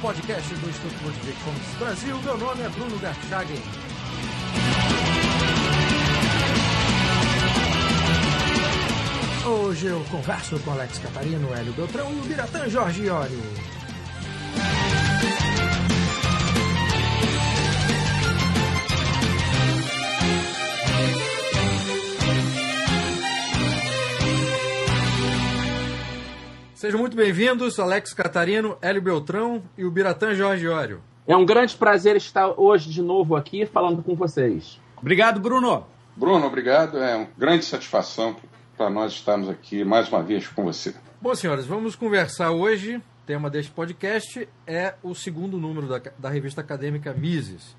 podcast do Instituto Ludwig Fomes Brasil. Meu nome é Bruno Garchagen. Hoje eu converso com Alex Catarino, Hélio Beltrão e o Biratã Jorge Iório. Sejam muito bem-vindos, Alex Catarino, Hélio Beltrão e o Biratã Jorge Iório. É um grande prazer estar hoje de novo aqui falando com vocês. Obrigado, Bruno. Bruno, obrigado. É uma grande satisfação para nós estarmos aqui mais uma vez com você. Bom, senhores, vamos conversar hoje. O tema deste podcast é o segundo número da revista acadêmica Mises.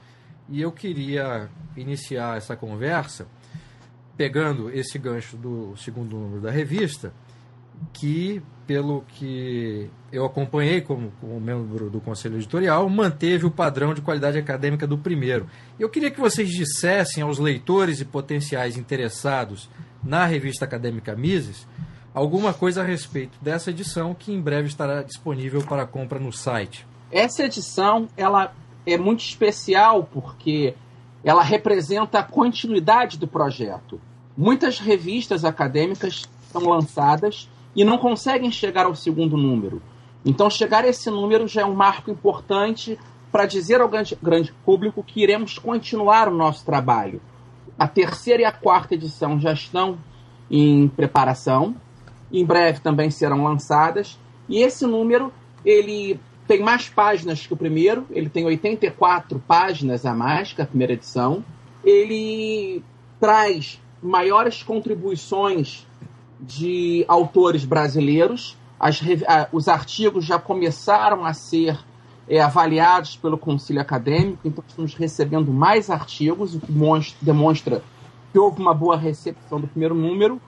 E eu queria iniciar essa conversa pegando esse gancho do segundo número da revista, que, pelo que eu acompanhei como membro do Conselho Editorial, manteve o padrão de qualidade acadêmica do primeiro. Eu queria que vocês dissessem aos leitores e potenciais interessados na revista acadêmica Mises alguma coisa a respeito dessa edição, que em breve estará disponível para compra no site. Essa edição ela é muito especial porque ela representa a continuidade do projeto. Muitas revistas acadêmicas são lançadas e não conseguem chegar ao segundo número. Então, chegar a esse número já é um marco importante para dizer ao grande público que iremos continuar o nosso trabalho. A terceira e a quarta edição já estão em preparação. Em breve também serão lançadas. E esse número ele tem mais páginas que o primeiro. Ele tem 84 páginas a mais que a primeira edição. Ele traz maiores contribuições de autores brasileiros. Os artigos já começaram a ser avaliados pelo Conselho Acadêmico, então estamos recebendo mais artigos, o que demonstra que houve uma boa recepção do primeiro número.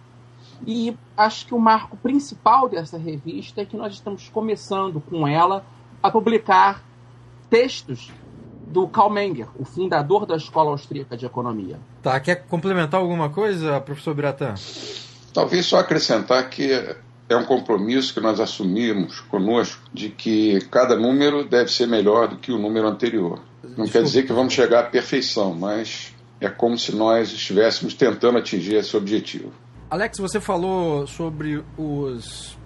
E acho que o marco principal dessa revista é que nós estamos começando com ela a publicar textos do Karl Menger, o fundador da Escola Austríaca de Economia. Tá, quer complementar alguma coisa, professor Biratã? Talvez só acrescentar que é um compromisso que nós assumimos conosco de que cada número deve ser melhor do que o número anterior. Não quer dizer que vamos chegar à perfeição, mas é como se nós estivéssemos tentando atingir esse objetivo. Alex, você falou sobre os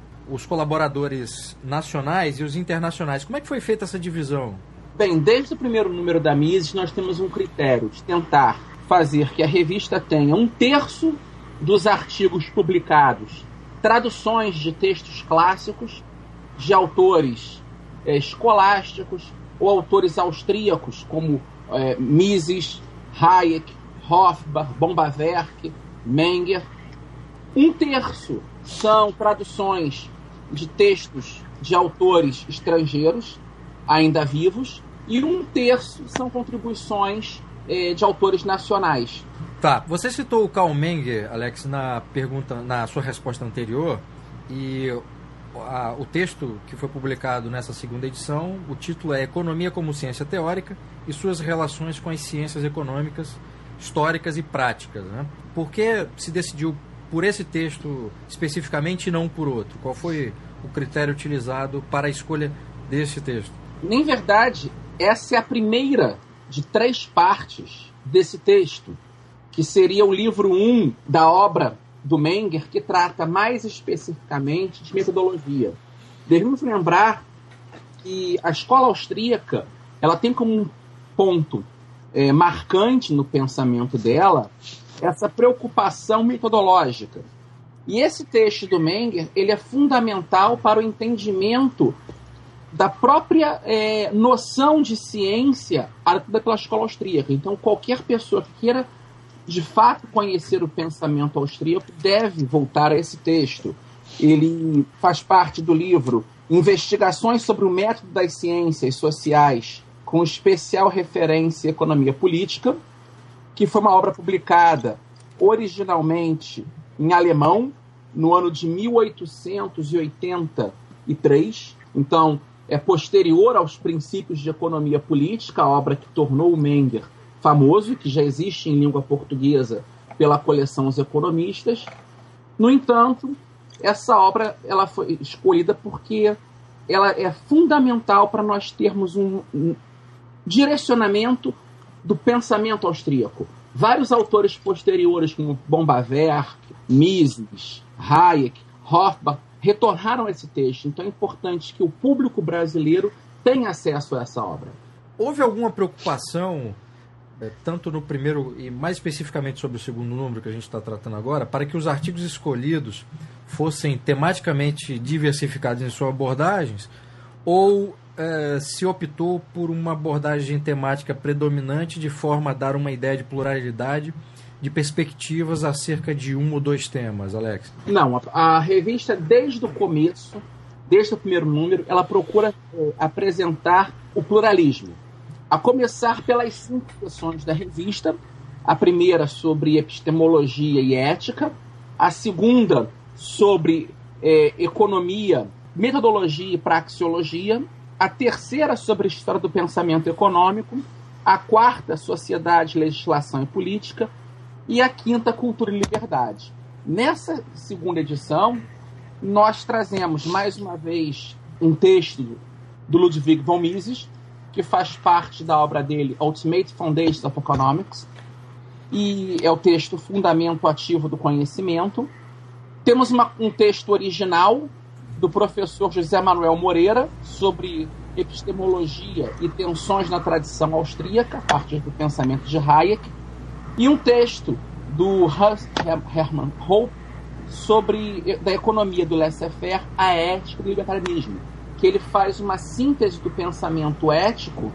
colaboradores nacionais e os internacionais. Como é que foi feita essa divisão? Bem, desde o primeiro número da Mises, nós temos um critério de tentar fazer que a revista tenha 1/3 dos artigos publicados, traduções de textos clássicos, de autores escolásticos ou autores austríacos, como Mises, Hayek, Hofbauer, Bombaverk, Menger. 1/3 são traduções de textos de autores estrangeiros, ainda vivos, e 1/3 são contribuições de autores nacionais. Tá, você citou o Karl Menger, Alex, na sua resposta anterior, e o texto que foi publicado nessa segunda edição, o título é Economia como Ciência Teórica e suas relações com as ciências econômicas, históricas e práticas, né? Por que se decidiu por esse texto especificamente e não por outro? Qual foi o critério utilizado para a escolha desse texto? Em verdade, essa é a primeira de 3 partes desse texto, que seria o livro 1 da obra do Menger, que trata mais especificamente de metodologia. Devemos lembrar que a escola austríaca ela tem como um ponto marcante no pensamento dela essa preocupação metodológica. E esse texto do Menger ele é fundamental para o entendimento da própria noção de ciência adaptada pela escola austríaca. Então, qualquer pessoa que queira de fato conhecer o pensamento austríaco deve voltar a esse texto. Ele faz parte do livro Investigações sobre o Método das Ciências Sociais, com especial referência à economia política, que foi uma obra publicada originalmente em alemão no ano de 1883. Então, é posterior aos princípios de economia política, a obra que tornou o Menger famoso, que já existe em língua portuguesa pela coleção Os Economistas. No entanto, essa obra ela foi escolhida porque ela é fundamental para nós termos um direcionamento do pensamento austríaco. Vários autores posteriores, como Bombaverk, Mises, Hayek, Hofbauer, retornaram a esse texto. Então é importante que o público brasileiro tenha acesso a essa obra. Houve alguma preocupação, tanto no primeiro e mais especificamente sobre o segundo número que a gente está tratando agora, para que os artigos escolhidos fossem tematicamente diversificados em suas abordagens, ou se optou por uma abordagem temática predominante de forma a dar uma ideia de pluralidade de perspectivas acerca de um ou dois temas, Alex? Não, a revista, desde o começo, desde o primeiro número, ela procura apresentar o pluralismo. A começar pelas 5 seções da revista, a primeira sobre epistemologia e ética, a segunda sobre economia, metodologia e praxeologia, a terceira sobre a história do pensamento econômico, a quarta, sociedade, legislação e política, e a quinta, cultura e liberdade. Nessa segunda edição, nós trazemos mais uma vez um texto do Ludwig von Mises, que faz parte da obra dele, Ultimate Foundations of Economics, e é o texto Fundamento Ativo do Conhecimento. Temos um texto original do professor José Manuel Moreira sobre epistemologia e tensões na tradição austríaca, a partir do pensamento de Hayek, e um texto do Hans Hermann Hoppe da economia do laissez-faire, a ética e o libertarianismo, que ele faz uma síntese do pensamento ético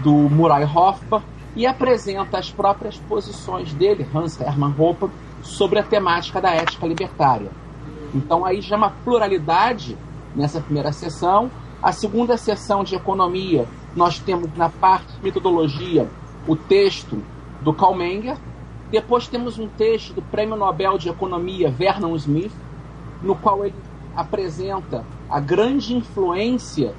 do Murray Rothbard e apresenta as próprias posições dele, Hans Hermann Hoppe, sobre a temática da ética libertária. Então aí já uma pluralidade nessa primeira sessão. A segunda sessão de economia, nós temos na parte de metodologia o texto do Karl Menger. Depois temos um texto do Prêmio Nobel de Economia Vernon Smith, no qual ele apresenta a grande influência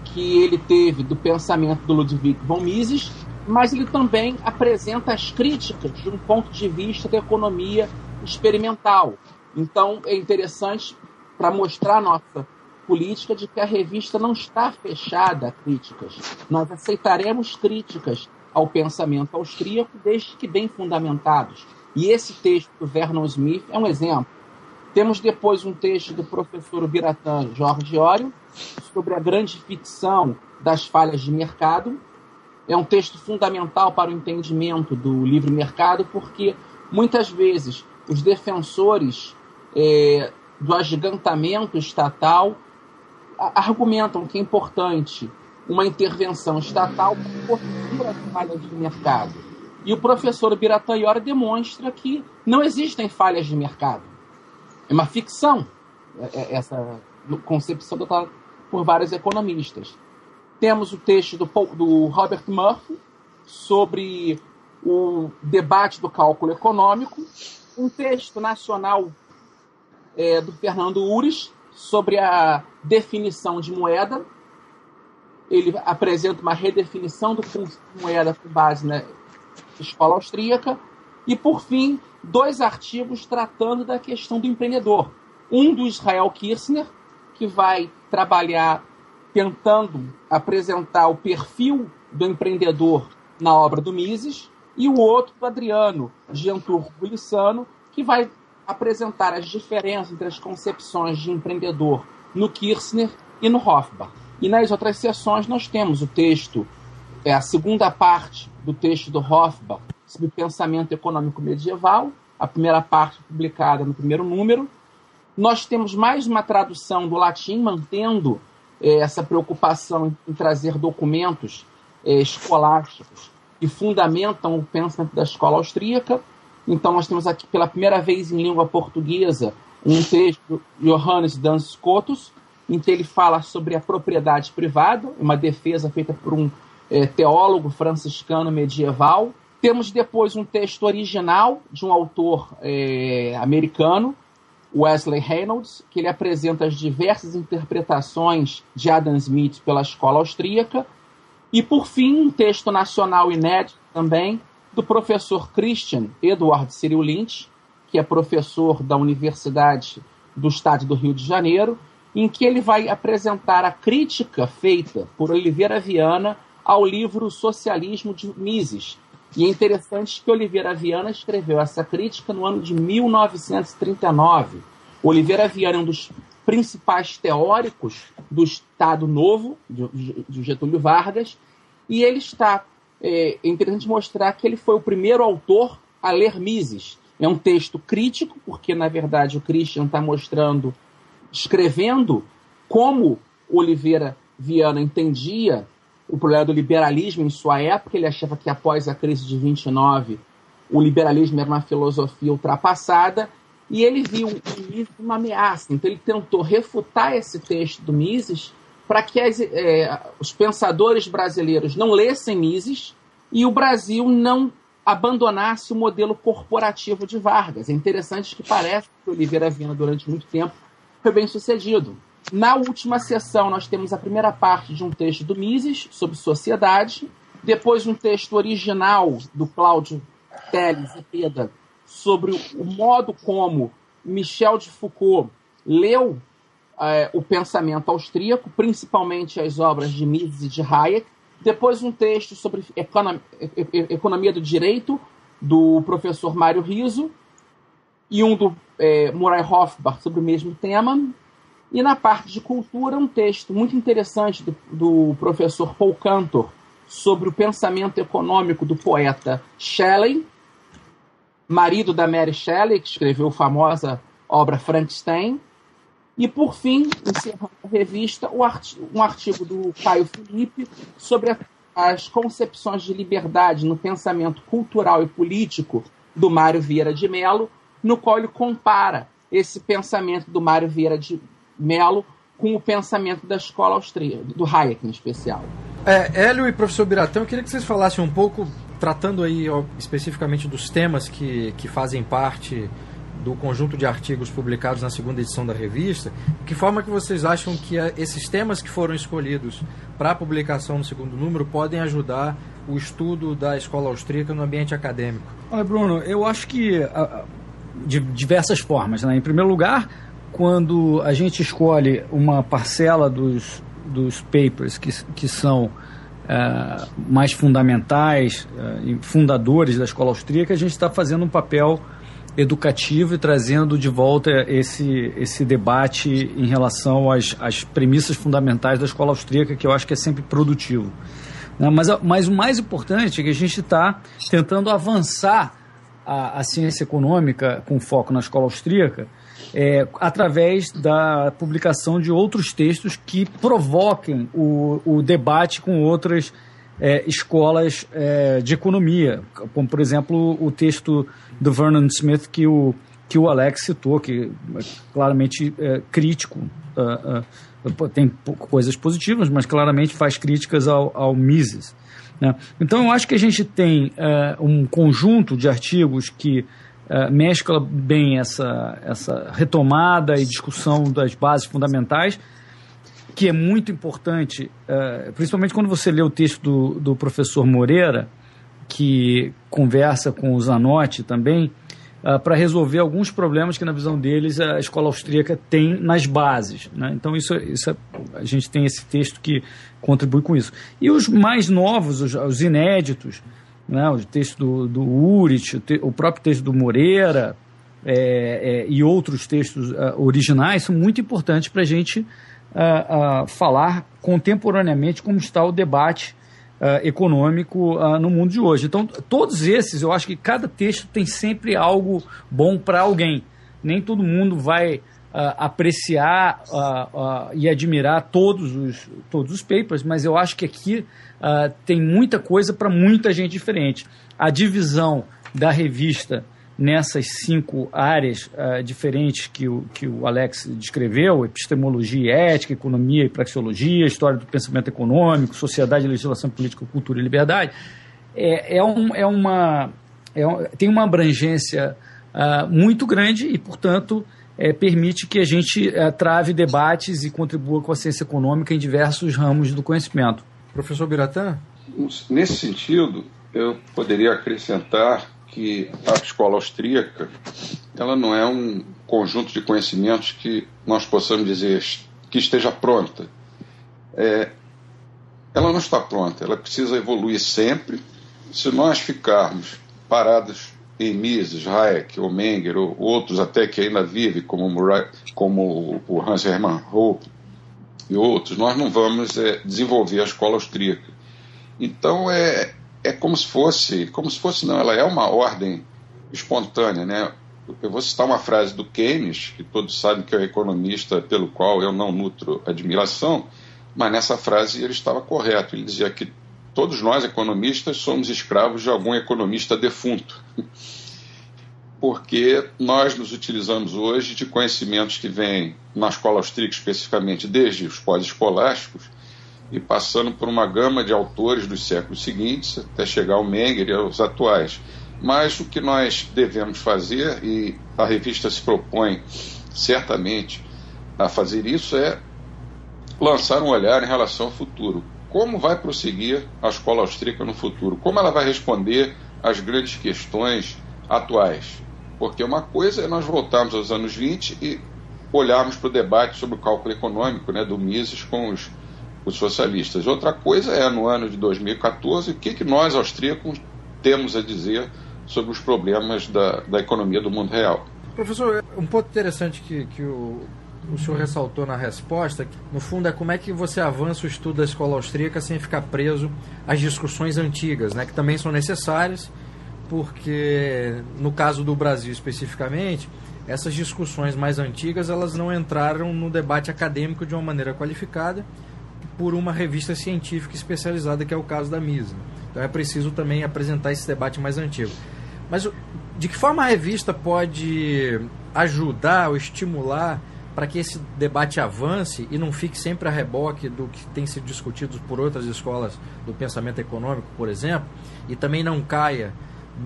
que ele teve do pensamento do Ludwig von Mises, mas ele também apresenta as críticas de um ponto de vista da economia experimental. Então é interessante para mostrar a nossa política de que a revista não está fechada a críticas. Nós aceitaremos críticas ao pensamento austríaco, desde que bem fundamentados. E esse texto do Vernon Smith é um exemplo. Temos depois um texto do professor Biratã Jorge Ório sobre a grande ficção das falhas de mercado. É um texto fundamental para o entendimento do livre mercado, porque muitas vezes os defensores do agigantamento estatal argumentam que é importante uma intervenção estatal para corrigir as falhas de mercado. E o professor Biratã Iori demonstra que não existem falhas de mercado. É uma ficção, essa concepção adotada por vários economistas. Temos o texto do Robert Murphy sobre o debate do cálculo econômico, um texto nacional do Fernando Ures sobre a definição de moeda. Ele apresenta uma redefinição do conceito de moeda com base na escola austríaca. E, por fim, 2 artigos tratando da questão do empreendedor. Um do Israel Kirzner, que vai trabalhar tentando apresentar o perfil do empreendedor na obra do Mises, e o outro do Adriano Genturro Bulissano, que vai apresentar as diferenças entre as concepções de empreendedor no Kirzner e no Rothbard. E nas outras sessões nós temos o texto, a segunda parte do texto do Rothbard sobre pensamento econômico medieval, a primeira parte publicada no primeiro número. Nós temos mais uma tradução do latim, mantendo essa preocupação em trazer documentos escolásticos que fundamentam o pensamento da escola austríaca. Então nós temos aqui pela primeira vez em língua portuguesa um texto de Johannes Duns Scotus, em que ele fala sobre a propriedade privada, uma defesa feita por um teólogo franciscano medieval. Temos depois um texto original de um autor americano, Wesley Reynolds, que ele apresenta as diversas interpretações de Adam Smith pela escola austríaca. E, por fim, um texto nacional inédito também do professor Christian Edward Cyril Lynch, que é professor da Universidade do Estado do Rio de Janeiro, em que ele vai apresentar a crítica feita por Oliveira Viana ao livro Socialismo de Mises. E é interessante que Oliveira Viana escreveu essa crítica no ano de 1939. Oliveira Viana é um dos principais teóricos do Estado Novo, de Getúlio Vargas, e ele está... É interessante mostrar que ele foi o primeiro autor a ler Mises. É um texto crítico, porque, na verdade, o Christian está escrevendo como Oliveira Viana entendia o problema do liberalismo em sua época. Ele achava que, após a crise de 29, o liberalismo era uma filosofia ultrapassada, e ele viu em Mises uma ameaça. Então, ele tentou refutar esse texto do Mises para que os pensadores brasileiros não lessem Mises e o Brasil não abandonasse o modelo corporativo de Vargas. É interessante que parece que Oliveira Viana, durante muito tempo, foi bem sucedido. Na última sessão, nós temos a primeira parte de um texto do Mises sobre sociedade, depois um texto original do Cláudio Teles Zepeda sobre o modo como Michel de Foucault leu o pensamento austríaco, principalmente as obras de Mises e de Hayek. Depois um texto sobre economia do direito, do professor Mário Rizzo, e um do Murray Rothbard sobre o mesmo tema. E na parte de cultura, um texto muito interessante do professor Paul Cantor sobre o pensamento econômico do poeta Shelley, marido da Mary Shelley, que escreveu a famosa obra Frankenstein. E, por fim, encerrando a revista, um artigo do Caio Felipe sobre as concepções de liberdade no pensamento cultural e político do Mário Vieira de Mello, no qual ele compara esse pensamento do Mário Vieira de Mello com o pensamento da escola austríaca, do Hayek em especial. Hélio e professor Biratã, eu queria que vocês falassem um pouco, tratando aí especificamente dos temas que fazem parte do conjunto de artigos publicados na segunda edição da revista, de que forma que vocês acham que esses temas que foram escolhidos para a publicação no segundo número podem ajudar o estudo da escola austríaca no ambiente acadêmico? Olha, Bruno, eu acho que de diversas formas, né? Em primeiro lugar, quando a gente escolhe uma parcela dos papers que são mais fundamentais e fundadores da escola austríaca, a gente está fazendo um papel educativo e trazendo de volta esse debate em relação às premissas fundamentais da escola austríaca, que eu acho que é sempre produtivo. Mas o mais importante é que a gente está tentando avançar a ciência econômica com foco na escola austríaca através da publicação de outros textos que provoquem o debate com outras escolas de economia, como, por exemplo, o texto do Vernon Smith que o Alex citou, que é claramente crítico, tem coisas positivas, mas claramente faz críticas ao Mises, né? Então, eu acho que a gente tem um conjunto de artigos que mescla bem essa retomada e discussão das bases fundamentais, que é muito importante, principalmente quando você lê o texto do professor Moreira, que conversa com o Zanotti também, para resolver alguns problemas que, na visão deles, a escola austríaca tem nas bases, né? Então, a gente tem esse texto que contribui com isso. E os mais novos, os inéditos, né? O texto do Urit, o próprio texto do Moreira e outros textos originais são muito importantes para a gente falar contemporaneamente como está o debate econômico no mundo de hoje. Então, todos esses, eu acho que cada texto tem sempre algo bom para alguém. Nem todo mundo vai apreciar e admirar todos os papers, mas eu acho que aqui tem muita coisa para muita gente diferente. A divisão da revista nessas 5 áreas diferentes que o Alex descreveu: epistemologia e ética, economia e praxeologia, história do pensamento econômico, sociedade, legislação política, cultura e liberdade, tem uma abrangência muito grande e, portanto, permite que a gente trave debates e contribua com a ciência econômica em diversos ramos do conhecimento. Professor Biratã? Nesse sentido, eu poderia acrescentar que a escola austríaca ela não é um conjunto de conhecimentos que nós possamos dizer que esteja pronta. Ela não está pronta, ela precisa evoluir sempre. Se nós ficarmos parados em Mises, Hayek, ou Menger, ou outros até que ainda vivem, como o Hans Hermann Hoppe e outros, nós não vamos desenvolver a escola austríaca. Então é como se fosse não, ela é uma ordem espontânea, né? Eu vou citar uma frase do Keynes, que todos sabem que é o economista pelo qual eu não nutro admiração, mas nessa frase ele estava correto. Ele dizia que todos nós, economistas, somos escravos de algum economista defunto, porque nós nos utilizamos hoje de conhecimentos que vêm na escola austríaca, especificamente desde os pós-escolásticos, e passando por uma gama de autores dos séculos seguintes, até chegar ao Menger e aos atuais. Mas o que nós devemos fazer, e a revista se propõe certamente a fazer isso, é lançar um olhar em relação ao futuro. Como vai prosseguir a escola austríaca no futuro? Como ela vai responder às grandes questões atuais? Porque uma coisa é nós voltarmos aos anos 20 e olharmos para o debate sobre o cálculo econômico, né, do Mises com os socialistas. Outra coisa é, no ano de 2014, o que nós, austríacos, temos a dizer sobre os problemas da economia do mundo real. Professor, um ponto interessante que o senhor ressaltou na resposta, no fundo, é como é que você avança o estudo da escola austríaca sem ficar preso às discussões antigas, né, que também são necessárias, porque, no caso do Brasil especificamente, essas discussões mais antigas elas não entraram no debate acadêmico de uma maneira qualificada por uma revista científica especializada, que é o caso da Mises. Então é preciso também apresentar esse debate mais antigo. Mas de que forma a revista pode ajudar ou estimular para que esse debate avance e não fique sempre a reboque do que tem sido discutido por outras escolas do pensamento econômico, por exemplo, e também não caia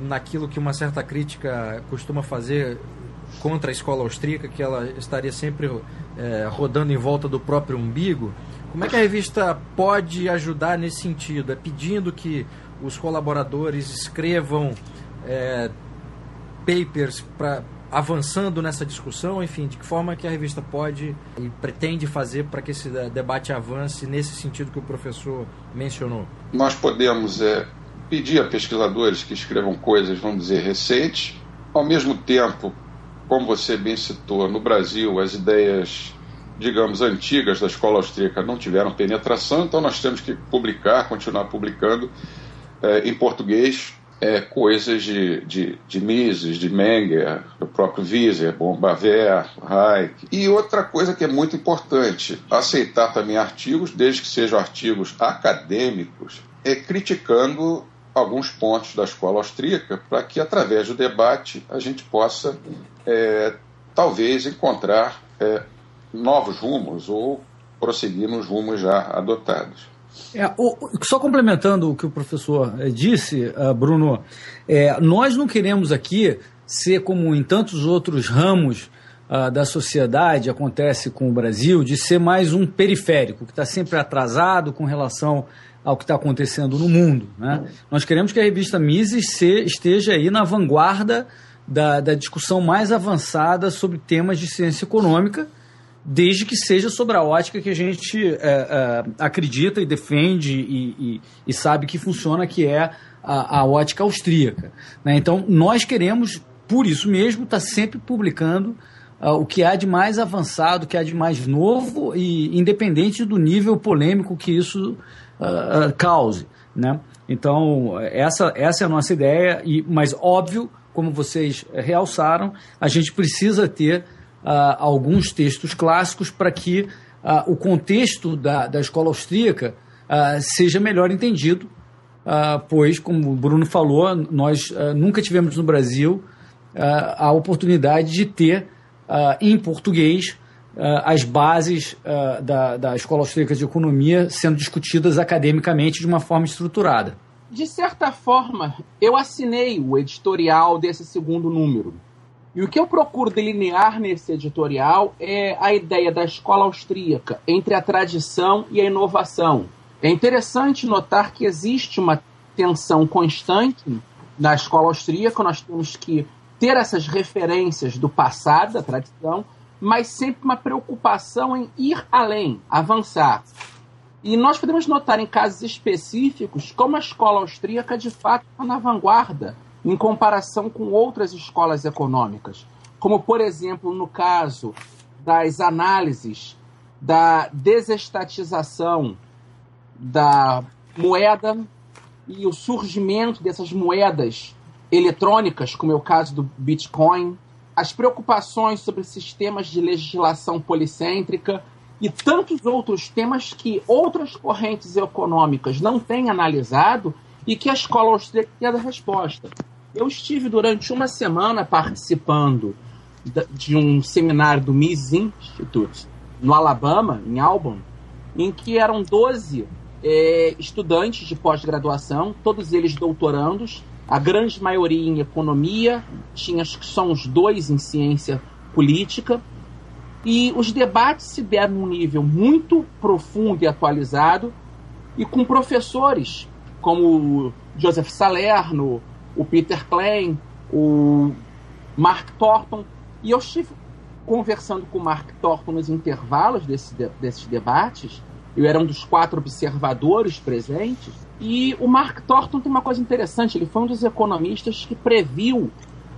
naquilo que uma certa crítica costuma fazer contra a escola austríaca, que ela estaria sempre rodando em volta do próprio umbigo? Como é que a revista pode ajudar nesse sentido? É pedindo que os colaboradores escrevam papers avançando nessa discussão? Enfim, de que forma que a revista pode e pretende fazer para que esse debate avance nesse sentido que o professor mencionou? Nós podemos pedir a pesquisadores que escrevam coisas, vamos dizer, recentes. Ao mesmo tempo, como você bem citou, no Brasil as ideias, digamos, antigas da escola austríaca não tiveram penetração, então nós temos que continuar publicando em português coisas de Mises, de Menger, do próprio Wieser, Baver, Hayek. E outra coisa que é muito importante, aceitar também artigos, desde que sejam artigos acadêmicos, criticando alguns pontos da escola austríaca, para que, através do debate, a gente possa, talvez, encontrar novos rumos ou prosseguir nos rumos já adotados. Só complementando o que o professor disse, Bruno, nós não queremos aqui ser como em tantos outros ramos da sociedade, acontece com o Brasil, de ser mais um periférico, que está sempre atrasado com relação ao que está acontecendo no mundo, né? Nós queremos que a revista Mises esteja aí na vanguarda da discussão mais avançada sobre temas de ciência econômica, desde que seja sobre a ótica que a gente acredita e defende e sabe que funciona, que é a ótica austríaca, né? Então, nós queremos, por isso mesmo, estar sempre publicando o que há de mais avançado, o que há de mais novo, e independente do nível polêmico que isso cause, né? Então, essa é a nossa ideia, mas óbvio, como vocês realçaram, a gente precisa ter alguns textos clássicos para que o contexto da escola austríaca seja melhor entendido, pois, como o Bruno falou, nós nunca tivemos no Brasil a oportunidade de ter em português as bases da escola austríaca de economia sendo discutidas academicamente de uma forma estruturada. De certa forma, eu assinei o editorial desse segundo número. E o que eu procuro delinear nesse editorial é a ideia da escola austríaca entre a tradição e a inovação. É interessante notar que existe uma tensão constante na escola austríaca. Nós temos que ter essas referências do passado, da tradição, mas sempre uma preocupação em ir além, avançar. E nós podemos notar em casos específicos como a escola austríaca de fato está na vanguarda em comparação com outras escolas econômicas, como, por exemplo, no caso das análises da desestatização da moeda e o surgimento dessas moedas eletrônicas, como é o caso do Bitcoin, as preocupações sobre sistemas de legislação policêntrica e tantos outros temas que outras correntes econômicas não têm analisado e que a escola austríaca tem dado resposta. Eu estive durante uma semana participando de um seminário do Mises Institute, no Alabama, em Auburn, em que eram 12 estudantes de pós-graduação, todos eles doutorandos, a grande maioria em economia, tinha acho que só uns 2 em ciência política, e os debates se deram num nível muito profundo e atualizado, e com professores como o Joseph Salerno, o Peter Klein, o Mark Thornton, e eu estive conversando com o Mark Thornton nos intervalos desses debates. Eu era um dos 4 observadores presentes, e o Mark Thornton tem uma coisa interessante, ele foi um dos economistas que previu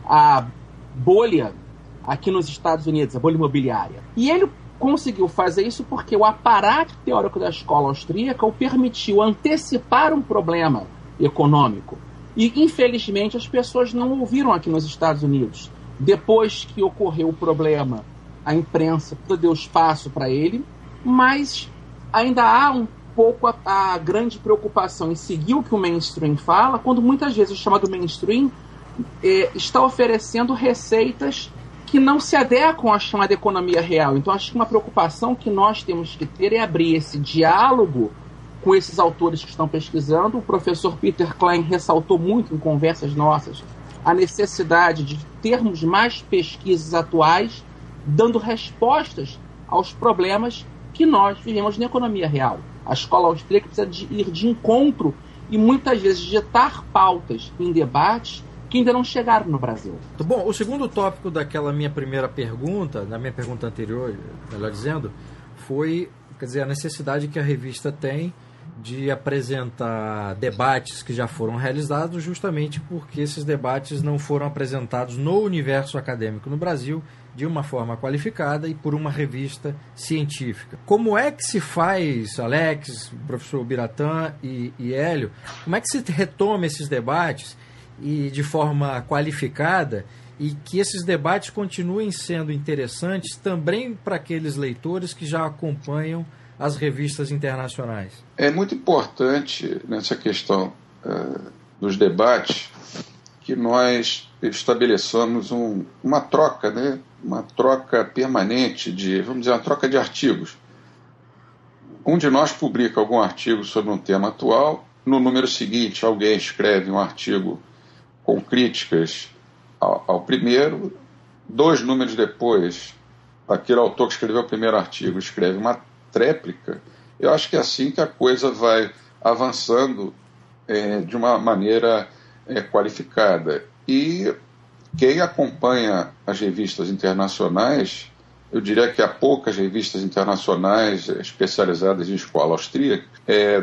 a bolha aqui nos Estados Unidos, a bolha imobiliária. E ele conseguiu fazer isso porque o aparato teórico da escola austríaca o permitiu antecipar um problema econômico. E, infelizmente, as pessoas não ouviram aqui nos Estados Unidos. Depois que ocorreu o problema, a imprensa deu espaço para ele, mas ainda há um pouco a grande preocupação em seguir o que o mainstream fala, quando muitas vezes o chamado mainstream está oferecendo receitas que não se adequam à chamada economia real. Então, acho que uma preocupação que nós temos que ter é abrir esse diálogo com esses autores que estão pesquisando. O professor Peter Klein ressaltou muito em conversas nossas a necessidade de termos mais pesquisas atuais, dando respostas aos problemas que nós vivemos na economia real. A escola austríaca precisa ir de encontro e muitas vezes ditar pautas em debates que ainda não chegaram no Brasil. Bom, o segundo tópico daquela minha primeira pergunta, na minha pergunta anterior, melhor dizendo, foi, quer dizer, a necessidade que a revista tem de apresentar debates que já foram realizados, justamente porque esses debates não foram apresentados no universo acadêmico no Brasil de uma forma qualificada e por uma revista científica. Como é que se faz, Alex, professor Biratã e Hélio, como é que se retoma esses debates e de forma qualificada e que esses debates continuem sendo interessantes também para aqueles leitores que já acompanham as revistas internacionais? É muito importante nessa questão dos debates que nós estabeleçamos uma troca, né? Uma troca permanente vamos dizer, uma troca de artigos. Um de nós publica algum artigo sobre um tema atual, no número seguinte alguém escreve um artigo com críticas ao primeiro, 2 números depois, aquele autor que escreveu o primeiro artigo escreve uma tréplica. Eu acho que é assim que a coisa vai avançando de uma maneira qualificada. E quem acompanha as revistas internacionais, eu diria que há poucas revistas internacionais especializadas em escola austríaca,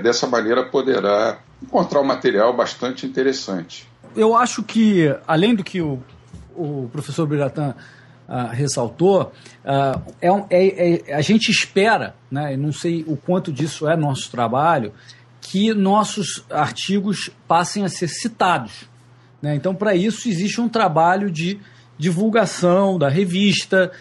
dessa maneira poderá encontrar um material bastante interessante. Eu acho que, além do que o professor Biratã ressaltou, a gente espera, né, e não sei o quanto disso é nosso trabalho, que nossos artigos passem a ser citados, né? Então, para isso, existe um trabalho de divulgação da revista,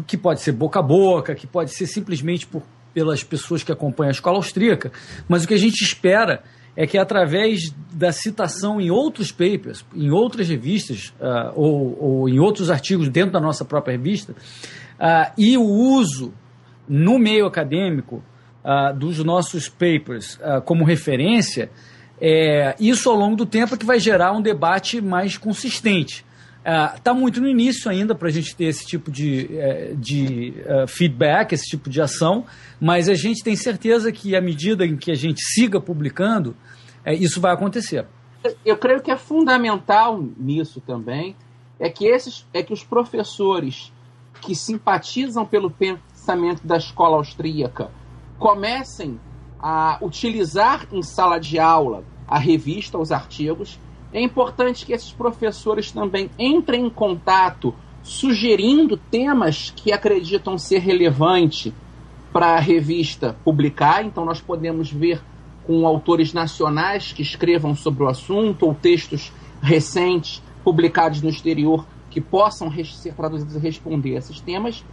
que pode ser boca a boca, que pode ser simplesmente pelas pessoas que acompanham a escola austríaca, mas o que a gente espera é que através da citação em outros papers, em outras revistas, ou em outros artigos dentro da nossa própria revista, e o uso no meio acadêmico dos nossos papers como referência, isso ao longo do tempo é que vai gerar um debate mais consistente. Está muito no início ainda para a gente ter esse tipo de feedback, esse tipo de ação, mas a gente tem certeza que à medida em que a gente siga publicando, isso vai acontecer. Eu creio que é fundamental nisso também, que os professores que simpatizam pelo pensamento da escola austríaca comecem a utilizar em sala de aula a revista, os artigos. É importante que esses professores também entrem em contato sugerindo temas que acreditam ser relevantes para a revista publicar. Então nós podemos ver com autores nacionais que escrevam sobre o assunto ou textos recentes publicados no exterior que possam ser traduzidos e responder a esses temas.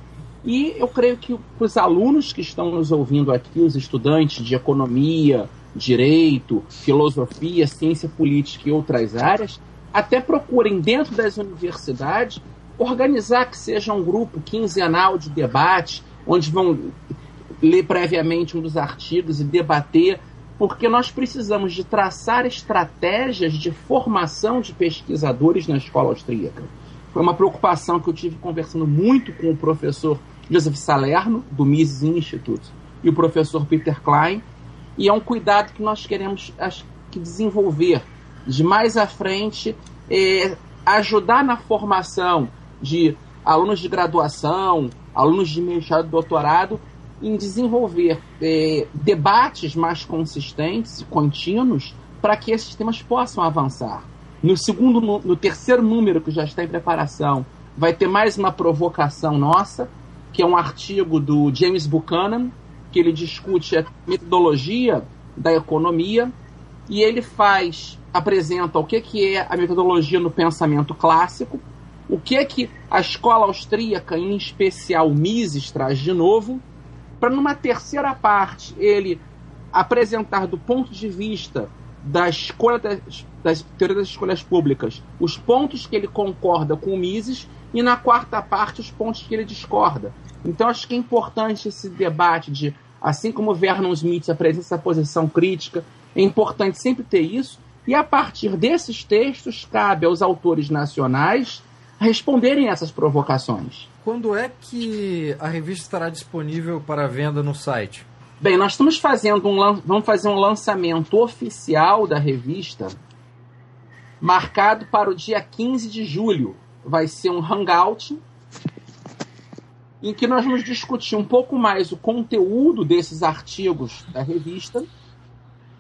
E eu creio que os alunos que estão nos ouvindo aqui, os estudantes de economia, direito, filosofia, ciência política e outras áreas, até procurem dentro das universidades organizar que seja um grupo quinzenal de debate, onde vão ler previamente um dos artigos e debater, porque nós precisamos de traçar estratégias de formação de pesquisadores na escola austríaca. Foi uma preocupação que eu tive conversando muito com o professor Joseph Salerno, do Mises Institute, e o professor Peter Klein, e é um cuidado que nós queremos desenvolver de mais à frente, ajudar na formação de alunos de graduação, alunos de mestrado e doutorado, em desenvolver debates mais consistentes e contínuos para que esses temas possam avançar. No terceiro número, que já está em preparação, vai ter mais uma provocação nossa, que é um artigo do James Buchanan, que ele discute a metodologia da economia, e ele apresenta o que é a metodologia no pensamento clássico, o que a escola austríaca, em especial Mises, traz de novo, para numa terceira parte ele apresentar do ponto de vista da escolha das teorias das escolhas públicas os pontos que ele concorda com o Mises e na quarta parte os pontos que ele discorda. Então acho que é importante esse debate de, assim como Vernon Smith apresenta essa posição crítica, é importante sempre ter isso, e a partir desses textos cabe aos autores nacionais responderem a essas provocações. Quando é que a revista estará disponível para venda no site? Bem, nós estamos vamos fazer um lançamento oficial da revista marcado para o dia 15 de julho. Vai ser um hangout em que nós vamos discutir um pouco mais o conteúdo desses artigos da revista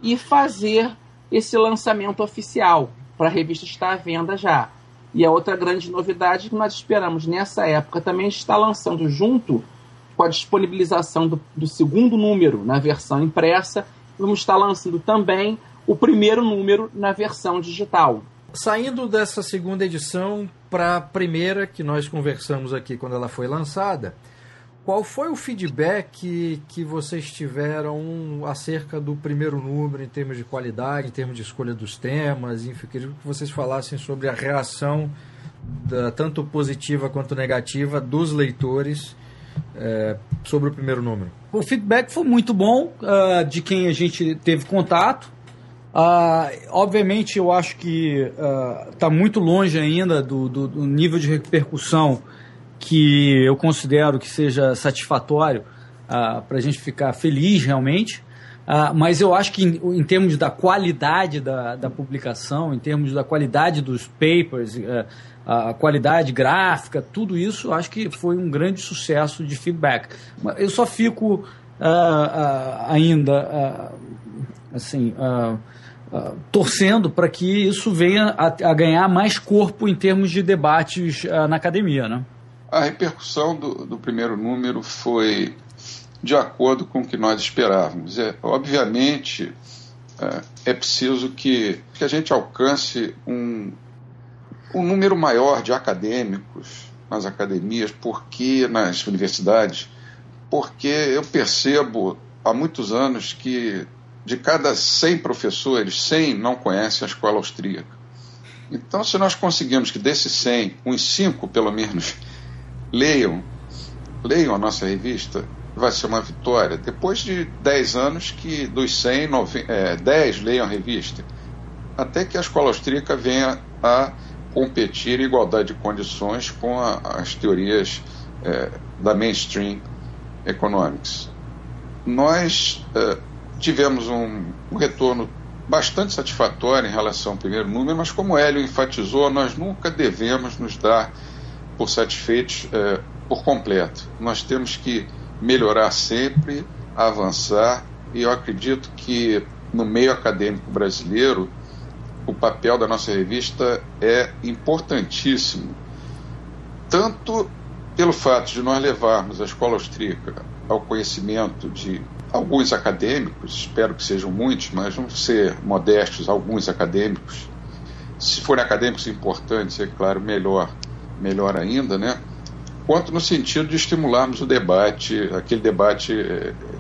e fazer esse lançamento oficial para a revista estar à venda já. E a outra grande novidade que nós esperamos nessa época também está lançando junto com a disponibilização do segundo número na versão impressa, vamos estar lançando também o primeiro número na versão digital. Saindo dessa segunda edição para a primeira que nós conversamos aqui quando ela foi lançada, qual foi o feedback que vocês tiveram acerca do primeiro número em termos de qualidade, em termos de escolha dos temas? Enfim, queria que vocês falassem sobre a reação, tanto positiva quanto negativa, dos leitores sobre o primeiro número. O feedback foi muito bom de quem a gente teve contato. Obviamente, eu acho que está muito longe ainda do nível de repercussão que eu considero que seja satisfatório para a gente ficar feliz realmente, mas eu acho que em termos da qualidade da publicação, em termos da qualidade dos papers, a qualidade gráfica, tudo isso, eu acho que foi um grande sucesso de feedback. Eu só fico ainda torcendo para que isso venha a ganhar mais corpo em termos de debates na academia, né? A repercussão do primeiro número foi de acordo com o que nós esperávamos. Obviamente, é preciso que a gente alcance um número maior de acadêmicos nas academias, nas universidades, porque eu percebo há muitos anos que de cada 100 professores, 100 não conhecem a escola austríaca. Então, se nós conseguirmos que desses 100, uns 5 pelo menos, leiam a nossa revista, vai ser uma vitória. Depois de 10 anos que dos 100, 10 leiam a revista, até que a escola austríaca venha a competir em igualdade de condições com as teorias da mainstream economics. Nós tivemos um retorno bastante satisfatório em relação ao primeiro número, mas como Hélio enfatizou, nós nunca devemos nos dar por satisfeitos por completo. Nós temos que melhorar sempre, avançar, e eu acredito que no meio acadêmico brasileiro o papel da nossa revista é importantíssimo, tanto pelo fato de nós levarmos a escola austríaca ao conhecimento de alguns acadêmicos, espero que sejam muitos, mas vamos ser modestos, alguns acadêmicos. Se forem acadêmicos importantes, é claro, melhor ainda, né? Quanto no sentido de estimularmos o debate, aquele debate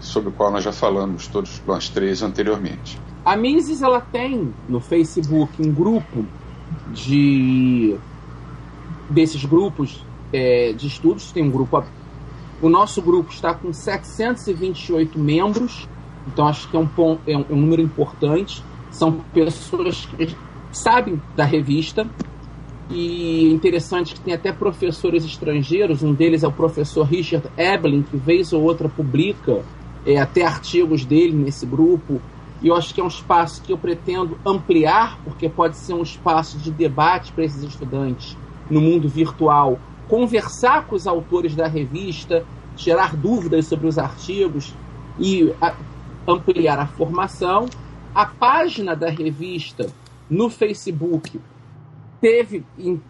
sobre o qual nós já falamos, todos nós três, anteriormente. A Mises, ela tem no Facebook um grupo desses grupos de estudos, tem um grupo. O nosso grupo está com 728 membros, então acho que é um número importante. São pessoas que sabem da revista, e é interessante que tem até professores estrangeiros. Um deles é o professor Richard Eblin, que vez ou outra publica até artigos dele nesse grupo. E eu acho que é um espaço que eu pretendo ampliar, porque pode ser um espaço de debate para esses estudantes no mundo virtual, conversar com os autores da revista, tirar dúvidas sobre os artigos e ampliar a formação. A página da revista no Facebook teve, em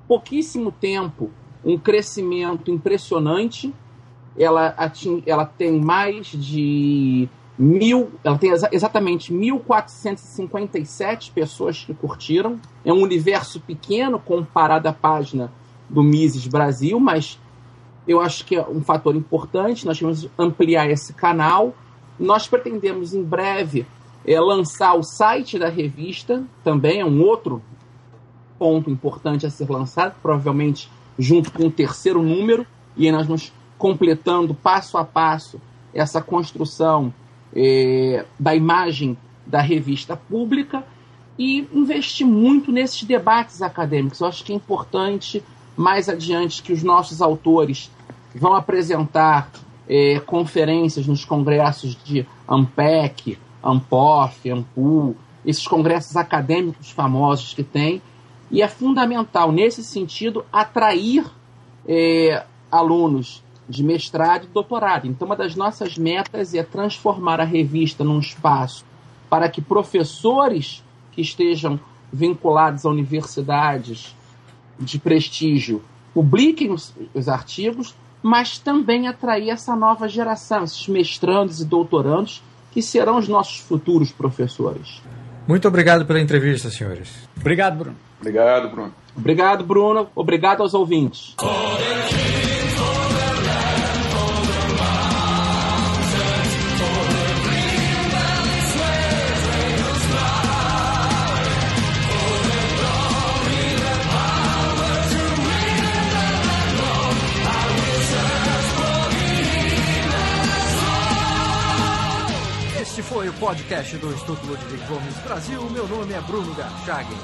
pouquíssimo tempo, um crescimento impressionante. Ela tem mais de ela tem exatamente 1.457 pessoas que curtiram. É um universo pequeno comparado à página do Mises Brasil, mas eu acho que é um fator importante. Nós vamos ampliar esse canal. Nós pretendemos, em breve, lançar o site da revista, também é um outro ponto importante a ser lançado, provavelmente junto com o terceiro número, e aí nós vamos completando passo a passo essa construção da imagem da revista pública, e investir muito nesses debates acadêmicos. Eu acho que é importante, mais adiante, que os nossos autores vão apresentar conferências nos congressos de ANPEC, ANPOF, ANPU, esses congressos acadêmicos famosos que tem, e é fundamental, nesse sentido, atrair alunos de mestrado e doutorado. Então, uma das nossas metas é transformar a revista num espaço para que professores que estejam vinculados a universidades de prestígio publiquem os artigos, mas também atrair essa nova geração, esses mestrandos e doutorandos, que serão os nossos futuros professores. Muito obrigado pela entrevista, senhores. Obrigado, Bruno. Obrigado, Bruno. Obrigado, Bruno. Obrigado aos ouvintes. Este foi o podcast do Instituto Ludwig Gomes Brasil. Meu nome é Bruno Garchagen.